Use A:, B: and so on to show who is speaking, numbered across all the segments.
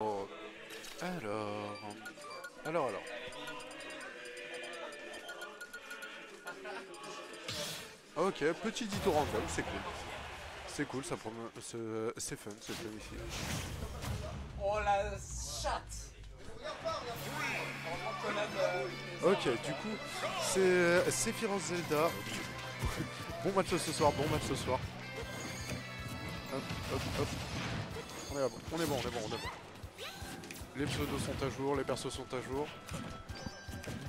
A: Oh, alors. Ok, petit dito random, c'est cool. C'est cool, ça promet, c'est fun ici.
B: Oh la chatte.
A: Ok, du coup, c'est Sephiroth Zelda. Bon match ce soir, bon match ce soir. Hop. On est bon. Les pseudos sont à jour, les persos sont à jour.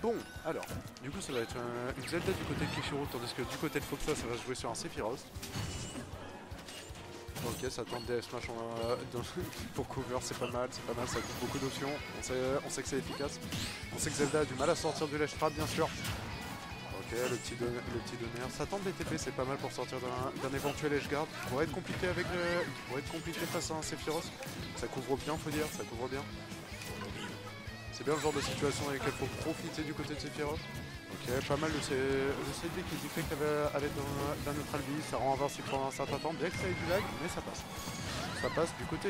A: Bon, alors, du coup ça va être une Zelda du côté de Kishiro, tandis que du côté de Foxa ça va se jouer sur un Sephiroth. Ok, ça tente des smash pour cover, c'est pas mal, ça coûte beaucoup d'options, on sait que c'est efficace. On sait que Zelda a du mal à sortir du ledge trap bien sûr. Ok, le petit donner, ça tente des TP, c'est pas mal pour sortir d'un éventuel edge guard. Qui pourrait être compliqué face à un Sephiroth. Ça couvre bien, faut dire, ça couvre bien. C'est bien le genre de situation dans laquelle il faut profiter du côté de Sephiroth. Ok, pas mal le CD qui défecte avec d'un neutral B, ça rend invincible pendant un certain temps, bien que ça ait du lag, mais ça passe. Ça passe du côté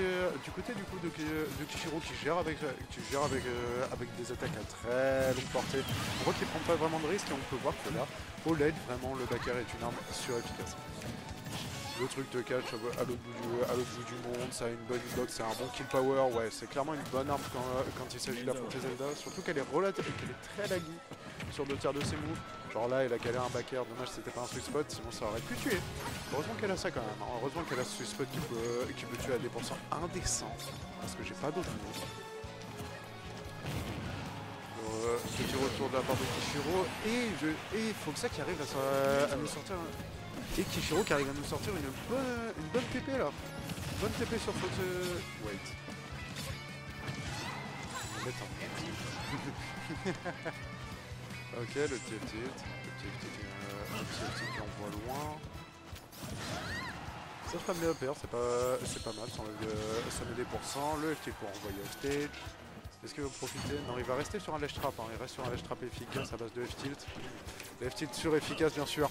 A: du coup de Kishiro qui gère avec des attaques à très longue portée. On voit qu'il prend pas vraiment de risque et on peut voir que là, au late, vraiment le backer est une arme surefficace. Le truc de catch à l'autre bout du monde, ça a une bonne hitbox, c'est un bon kill power, ouais, c'est clairement une bonne arme quand il s'agit d'affronter Zelda, surtout qu'elle est très laggy sur 2 tiers de ses moves. Genre là, elle a calé un backer, dommage c'était pas un sweet spot, sinon ça aurait pu tuer. Heureusement qu'elle a ça quand même, heureusement qu'elle a ce sweet spot qui peut tuer à des pourcents indécents, parce que j'ai pas d'autres moves. Petit retour de la part de Kishiro, et faut que ça qui arrive à nous sortir... Et Kishiro qui arrive à nous sortir une bonne TP là. Bonne TP sur faute. Wait. Ok, le petit tilt. Le petit qui envoie loin. Ça je me up air, c'est pas mal, ça met des pourcents. Le FT pour envoyer off stage. Est-ce qu'il va profiter? Non, il va rester sur un ledge trap, hein. Il reste sur un ledge trap efficace à base de F-tilt. Le F-tilt sur efficace bien sûr.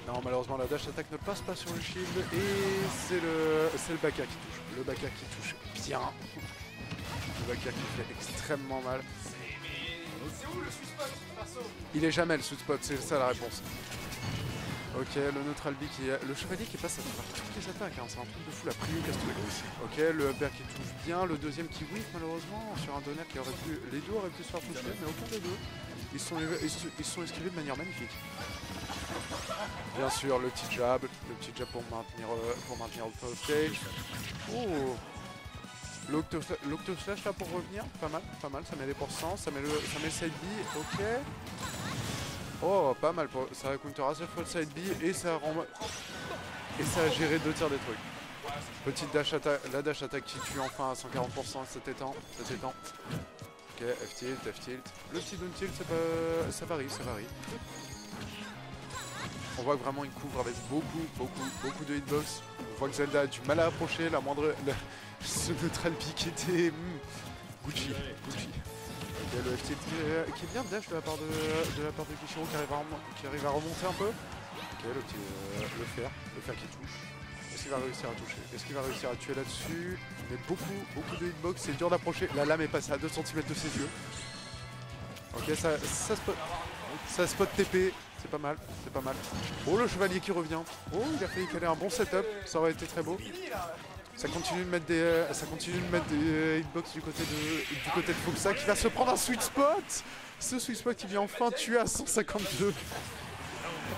A: Non, malheureusement la dash attack ne passe pas sur le shield et c'est le backer qui touche. Le backer qui touche bien. Le backer qui fait extrêmement mal.
B: C'est où le sweet spot, perso?
A: Il est jamais le sweet spot, c'est ça la réponse. Ok, le neutral B le chevalier qui passe à travers toutes les attaques, hein. C'est un truc de fou, la prio casse-tout. Ok, le upper qui touche bien, le deuxième qui whiff malheureusement sur un donner qui aurait pu. Les deux auraient pu se faire toucher, mais aucun des deux. Ils se sont esquivés de manière magnifique. Bien sûr, le petit jab pour maintenir le top stage. Oh, l'octo slash là pour revenir, pas mal, ça met les pourcents, ça met le side B, ok. Oh, pas mal, ça a counter assez fois le side B et ça a géré 2 tiers des trucs. Petite dash attack, la dash attack qui tue enfin à 140%, ça t'étend. Ok, F-tilt. Le petit down tilt, ça varie. On voit que vraiment il couvre avec beaucoup de hitbox. On voit que Zelda a du mal à approcher, ce neutral B qui était Gucci. Ok, le FT qui est bien dash de la part de Kishiro qui arrive à remonter un peu. Ok, le fer qui touche. Est-ce qu'il va réussir à toucher? Est-ce qu'il va réussir à tuer là-dessus? Mais beaucoup de hitbox, c'est dur d'approcher. La lame est passée à 2 cm de ses yeux. Ok, ça spot TP, c'est pas mal. Oh, le chevalier qui revient. Oh, il a failli caler un bon setup, ça aurait été très beau. Ça continue de mettre des hitbox du côté de Foxa qui va se prendre un sweet spot. Ce sweet spot qui vient enfin tuer à 152.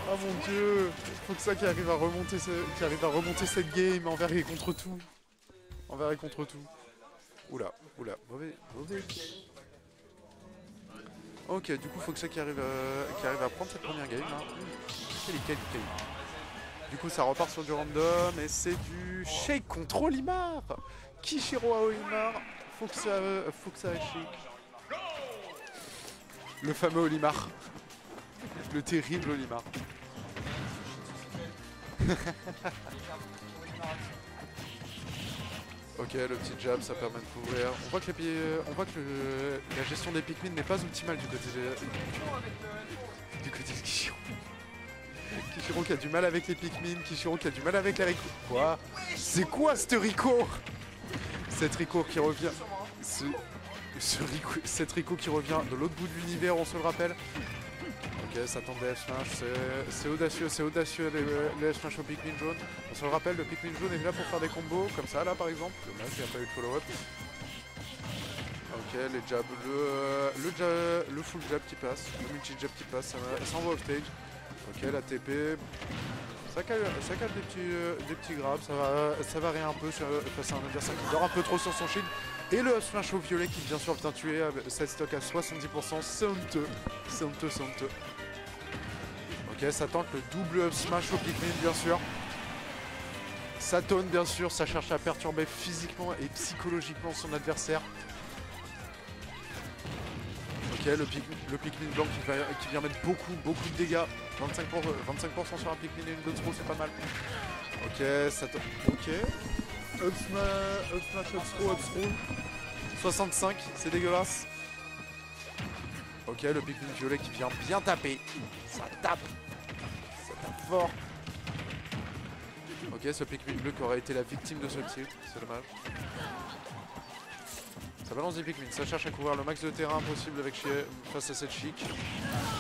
A: Oh mon dieu. Foxa qui arrive à remonter cette game envers et contre tout. Oula, mauvais. Ok, du coup Foxa qui arrive à prendre cette première game là. Quel. Du coup ça repart sur du random et c'est du shake contre Olimar. Kishiro à Olimar, Foxa à shake. Le fameux Olimar. Le terrible Olimar. Ok, le petit jab, ça permet de couvrir. On voit que la gestion des Pikmin n'est pas optimale du côté de Kishiro. Kishiro qui a du mal avec les Pikmin, Kishiro qui a du mal avec les Rico. Quoi? C'est quoi ce Rico? Cette Rico qui revient. Cette Rico qui revient de l'autre bout de l'univers, on se le rappelle. Ok, ça tente des F-Smash, c'est audacieux les F-Smash au Pikmin jaune. On se le rappelle, le Pikmin jaune est là pour faire des combos, comme ça là par exemple. Dommage, il n'y a pas eu de follow-up. Ok, les jabs, le full jab qui passe, le multi jab qui passe, ça envoie off stage. Ok, la TP, ça cale des petits grabs, ça varie un peu face à un adversaire qui dort un peu trop sur son shield. Et le up smash au violet qui bien sûr vient tuer cette stock à 70%, c'est honteux, c'est honteux, c'est honteux. Ok, ça tente le double up smash au Pikmin bien sûr. Ça tonne bien sûr, ça cherche à perturber physiquement et psychologiquement son adversaire. Ok, le Pikmin blanc qui vient mettre beaucoup de dégâts. 25% sur un Pikmin et une Blood Throw, c'est pas mal. Ok, ça tonne. Ok. Up smash, up throw. 65, c'est dégueulasse. Ok, le Pikmin violet qui vient bien taper. Ça tape fort. Ok, ce Pikmin bleu qui aurait été la victime de ce tilt, c'est dommage. Ça balance des Pikmin, ça cherche à couvrir le max de terrain possible face à cette chic.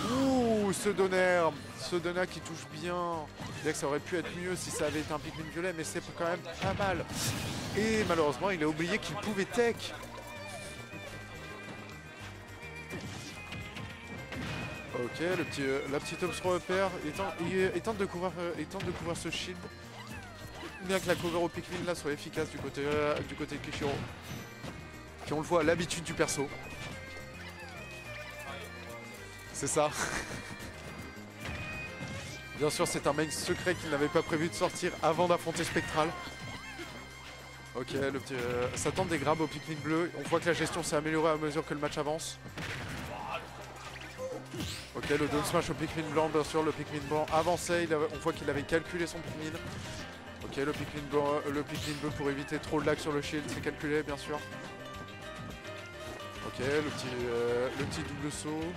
A: Ouh, ce donner qui touche bien. Je dirais que ça aurait pu être mieux si ça avait été un Pikmin violet, mais c'est quand même pas mal. Et malheureusement, il a oublié qu'il pouvait tech. Ok, la petite obs repère, il tente de couvrir ce shield. Bien que la cover au Pikmin là soit efficace du côté de Kishiro. Qui on le voit à l'habitude du perso. C'est ça. Bien sûr, c'est un main secret qu'il n'avait pas prévu de sortir avant d'affronter Spectral. Ok, ça tente des grabs au Pikmin bleu. On voit que la gestion s'est améliorée à mesure que le match avance. Ok, le down smash au Pikmin blanc, bien sûr, le Pikmin blanc avançait. On voit qu'il avait calculé son Pikmin. Ok, le Pikmin bleu pour éviter trop de lag sur le shield, c'est calculé, bien sûr. Ok, le petit double saut.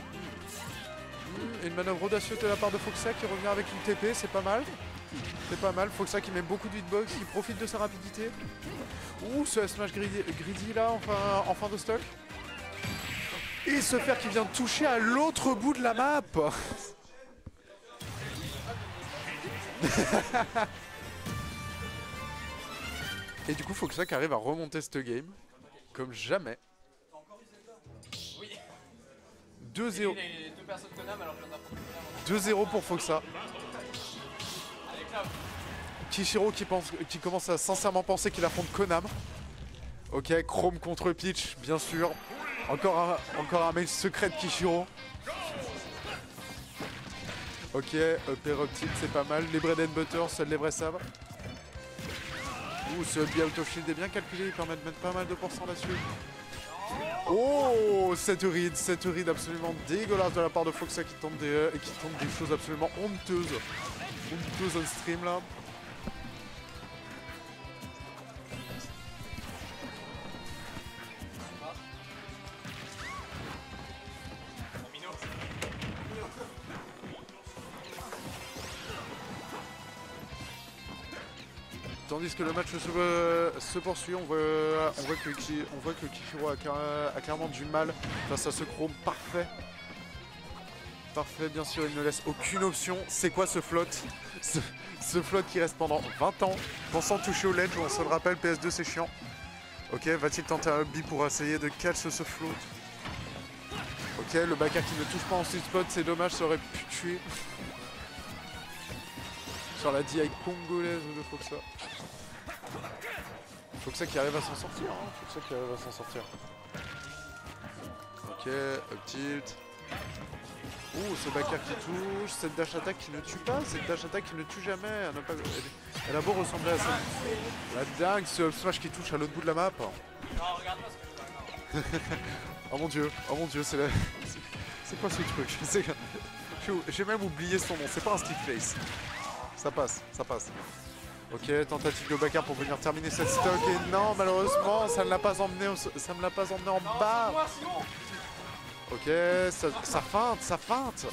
A: Et une manœuvre audacieuse de la part de Foxa qui revient avec une TP, c'est pas mal. C'est pas mal, Foxa qui met beaucoup de hitbox, qui profite de sa rapidité. Ouh, ce smash greedy là, en fin de stock. Et ce fer qui vient de toucher à l'autre bout de la map. Et du coup, Foxa qui arrive à remonter cette game, comme jamais. 2-0. 2-0 pour Foxa. Kishiro qui commence à sincèrement penser qu'il affronte Konam. Ok, Chrome contre Peach, bien sûr. Encore un mail secret de Kishiro. Ok, up air up tilt, c'est pas mal. Les bread and butter, seuls les vrais savent. Ouh, ce up out of shield est bien calculé, il permet de mettre pas mal de pourcents là-dessus. Oh, cette read absolument dégueulasse de la part de Foxa qui tente des choses absolument honteuses. Honteuses on stream là. Tandis que le match se poursuit, on voit que Kishiro a clairement du mal face à ce chrome parfait. Parfait, bien sûr, il ne laisse aucune option. C'est quoi ce float ce float qui reste pendant 20 ans, pensant toucher au ledge, on se le rappelle, PS2 c'est chiant. Ok, va-t-il tenter un B pour essayer de catch ce float? Ok, le backer qui ne touche pas en sweet spot, c'est dommage, ça aurait pu tuer. Sur la DI congolaise de Foxa. Foxa qui arrive à s'en sortir, hein. Foxa qui arrive à s'en sortir. Ok, up tilt. Ouh, ce backer qui touche, cette dash attack qui ne tue pas, cette dash attack qui ne tue jamais. Elle a beau ressembler à ça. La dingue, ce up smash qui touche à l'autre bout de la map.
B: Non, regarde pas ce que je fais.
A: Oh mon dieu, c'est la... C'est quoi ce truc? J'ai même oublié son nom, c'est pas un stick face. Ça passe. Ok, tentative de backer pour venir terminer cette stock et non, malheureusement, ça ne l'a pas emmené en bas. Ok, ça feinte.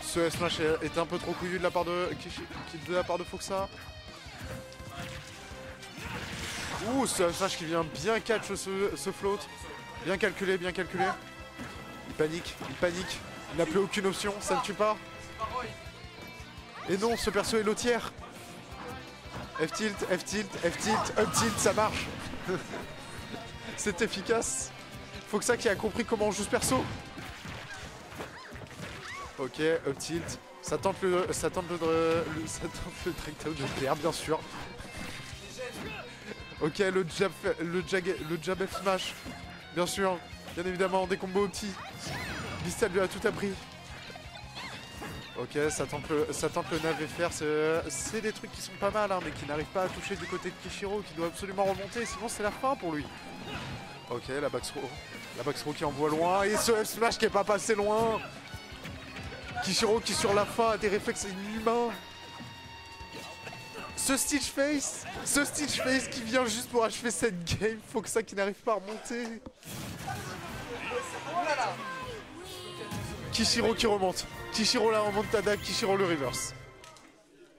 A: Ce smash est un peu trop couillu de la part de Foxa. Ouh, ce Smash qui vient bien catch ce float. Bien calculé, bien calculé. Il panique, il panique. Il n'a plus aucune option, ça ne tue pas. Et non, ce perso est lotière. F-tilt, F-tilt, F-tilt, up-tilt, ça marche. C'est efficace. Faut que ça qui a compris comment on joue ce perso. Ok, up-tilt. Ça tente le breakdown de Claire, bien sûr. Ok, le jab F smash. Bien sûr, bien évidemment, des combos petits. Bistal lui a tout appris. Ok, ça tente le nav FR. C'est des trucs qui sont pas mal, hein, mais qui n'arrivent pas à toucher du côté de Kishiro, qui doit absolument remonter, sinon c'est la fin pour lui. Ok, la back throw. La back throw qui envoie loin, et ce F smash qui est pas passé loin. Kishiro qui sur la fin a des réflexes inhumains. Ce Stitch Face qui vient juste pour achever cette game, faut que ça qui n'arrive pas à remonter. Kishiro qui remonte. Kishiro la remontada, Kishiro le reverse.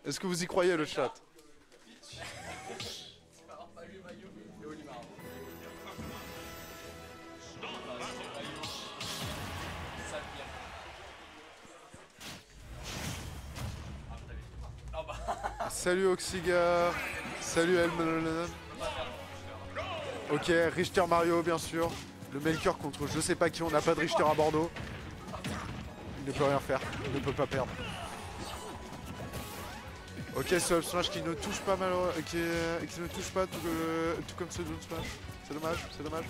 A: Est-ce que vous y croyez le chat? Salut Oxiga, salut Elmelon. Ok, Richter Mario bien sûr. Le Melker contre je sais pas qui, on n'a pas de Richter à Bordeaux. Il ne peut rien faire, il ne peut pas perdre. Ok, ce up smash qui ne touche pas mal, qui ne touche pas tout comme ce down smash. C'est dommage, c'est dommage.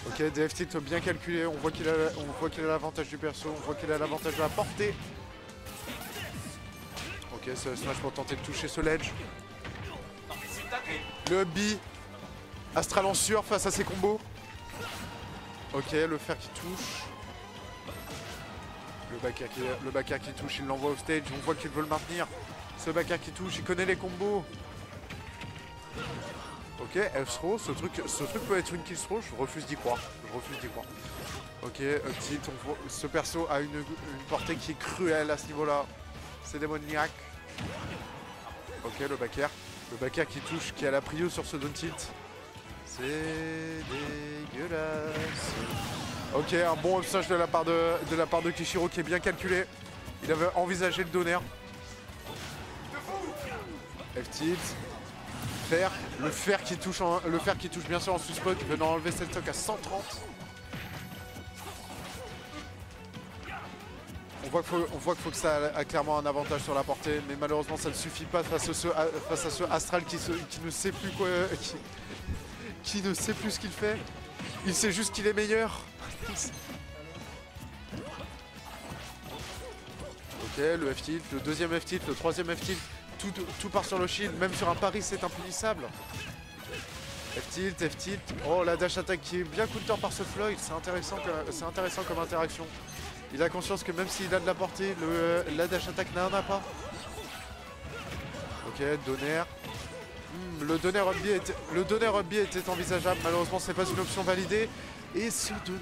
A: Ok, DF tilt bien calculé, on voit qu'il a l'avantage du perso, on voit qu'il a l'avantage de la portée. Ok, ce smash pour tenter de toucher ce ledge. Le up B. Astral en sueur face à ses combos. Ok, le fer qui touche. Le back air qui touche, il l'envoie au stage, on voit qu'il veut le maintenir. Ce back air qui touche, il connaît les combos. Ok, F-throw, ce truc peut être une kill throw, je refuse d'y croire. Ok, up tilt, on voit, ce perso a une portée qui est cruelle à ce niveau-là. C'est démoniaque. Ok, le back air. Le back air qui touche, qui a la prio sur ce down tilt. C'est dégueulasse. Ok, un bon up smash de la part de Kishiro qui est bien calculé. Il avait envisagé le donner. F-tilt. Fer. Le fer qui touche bien sûr en sous-spot, venant enlever cette stock à 130. On voit qu'il faut que ça a clairement un avantage sur la portée, mais malheureusement ça ne suffit pas face à ce Astral qui ne sait plus quoi, qui ne sait plus ce qu'il fait. Il sait juste qu'il est meilleur. Ok, le F-tilt, le deuxième F-tilt, le troisième F-tilt, tout part sur le shield, même sur un pari c'est impunissable. F-tilt, F-tilt, oh la dash attack qui est bien counter par ce Floyd, c'est intéressant comme interaction. Il a conscience que même s'il a de la portée, la dash attack n'en a pas. Ok, donner. Le donner up B était envisageable, malheureusement c'est pas une option validée. Et ce down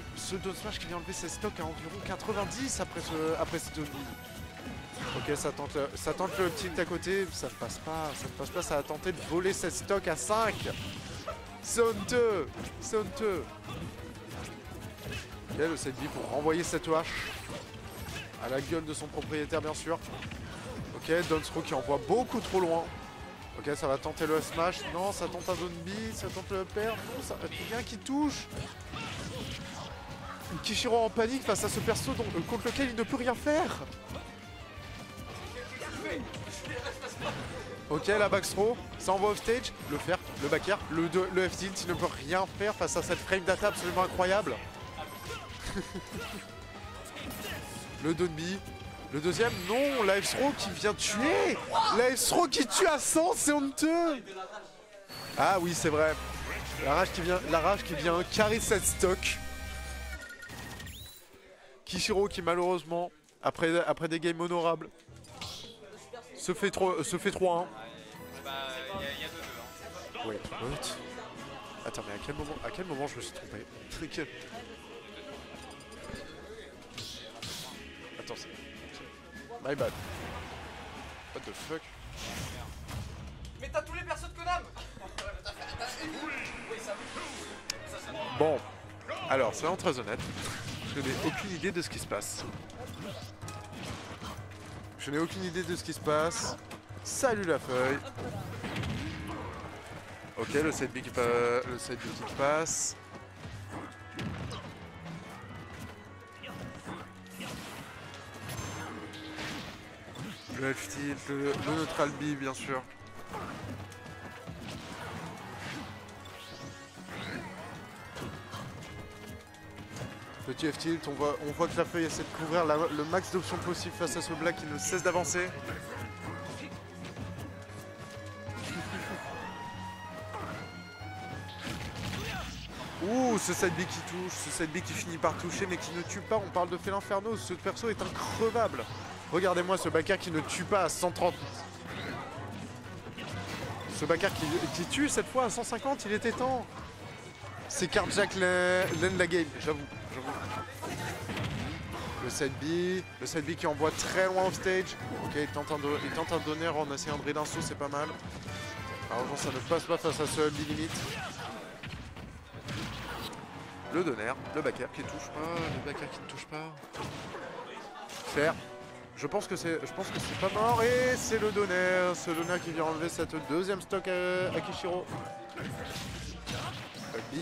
A: smash qui vient enlever ses stocks à environ 90 après ce down B. Ok, ça tente le tilt à côté, ça ne passe pas, ça a tenté de voler ses stocks à 5. C'est honteux. Ok, le set B pour renvoyer cette hache à la gueule de son propriétaire bien sûr. Ok, down throw qui envoie beaucoup trop loin. Ok, ça va tenter le smash. Non, ça tente un zone B, ça tente le pair. Non, ça rien qui touche. Kishiro en panique face à ce perso contre lequel il ne peut rien faire. Ok, la back throw, ça envoie off stage. Le fer, le back air, le F-tilt, il ne peut rien faire face à cette frame data absolument incroyable. Le down B. Le deuxième, non, la F-throw qui vient tuer. La F-throw qui tue à 100, c'est honteux. Ah oui, c'est vrai. La rage qui vient carrer cette stock. Kishiro qui malheureusement, après des games honorables, se fait 3-1.
B: Il y a 2-2. Hein.
A: Wait, what? Attends, mais à quel moment je me suis trompé? Attends, c'est... My bad. What the fuck?
B: Mais t'as tous les persos de Konam.
A: Bon, alors soyons très honnêtes, je n'ai aucune idée de ce qui se passe. Je n'ai aucune idée de ce qui se passe. Salut la feuille. Ok, le side B qui passe. Le F tilt, le neutral B bien sûr. Petit F tilt, on voit que la feuille essaie de couvrir le max d'options possibles face à ce black qui ne cesse d'avancer. Ouh, ce side B qui touche, ce side B qui finit par toucher mais qui ne tue pas. On parle de Félinferno, ce perso est increvable. Regardez-moi ce backer qui ne tue pas à 130. Ce backer qui tue cette fois à 150, il était temps. C'est carjack la game, j'avoue. Le side B qui envoie très loin off stage. Ok, il tente un donner en essayant de raid un saut, c'est pas mal. Alors ça ne passe pas face à ce B limite. Le donner, le backer qui touche pas, le backer qui ne touche pas. Faire. Je pense que c'est pas mort et c'est le donner. Ce donner qui vient enlever cette deuxième stock à Kishiro. B.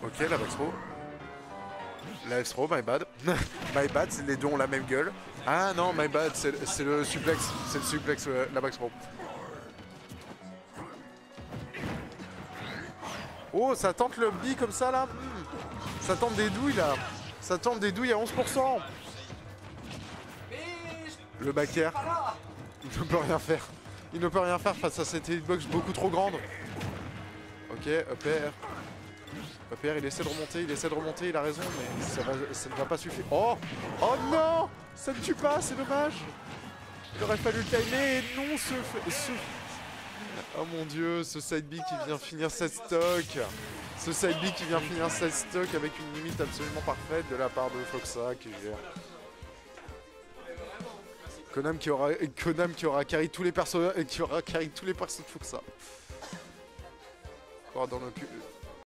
A: Ok, la back throw. La F throw, my bad. My bad, les deux ont la même gueule. Ah non, my bad, c'est le suplex. C'est le suplex, la back throw. Oh, ça tente le B comme ça là. Ça tente des douilles là. Ça tente des douilles à 11%. Le backer. Il ne peut rien faire. Il ne peut rien faire face à cette hitbox beaucoup trop grande. Ok, up air. Up air, il essaie de remonter, il a raison, mais ça ne va pas suffire. Oh! Oh non! Ça ne tue pas, c'est dommage. Il aurait fallu le timer et non Oh mon dieu, ce side B qui vient finir cette stock. Ce side B qui vient finir cette stock avec une limite absolument parfaite de la part de Foxa qui gère. Konam qui aura carry tous les persos de Foxa. Oh, dans le cul.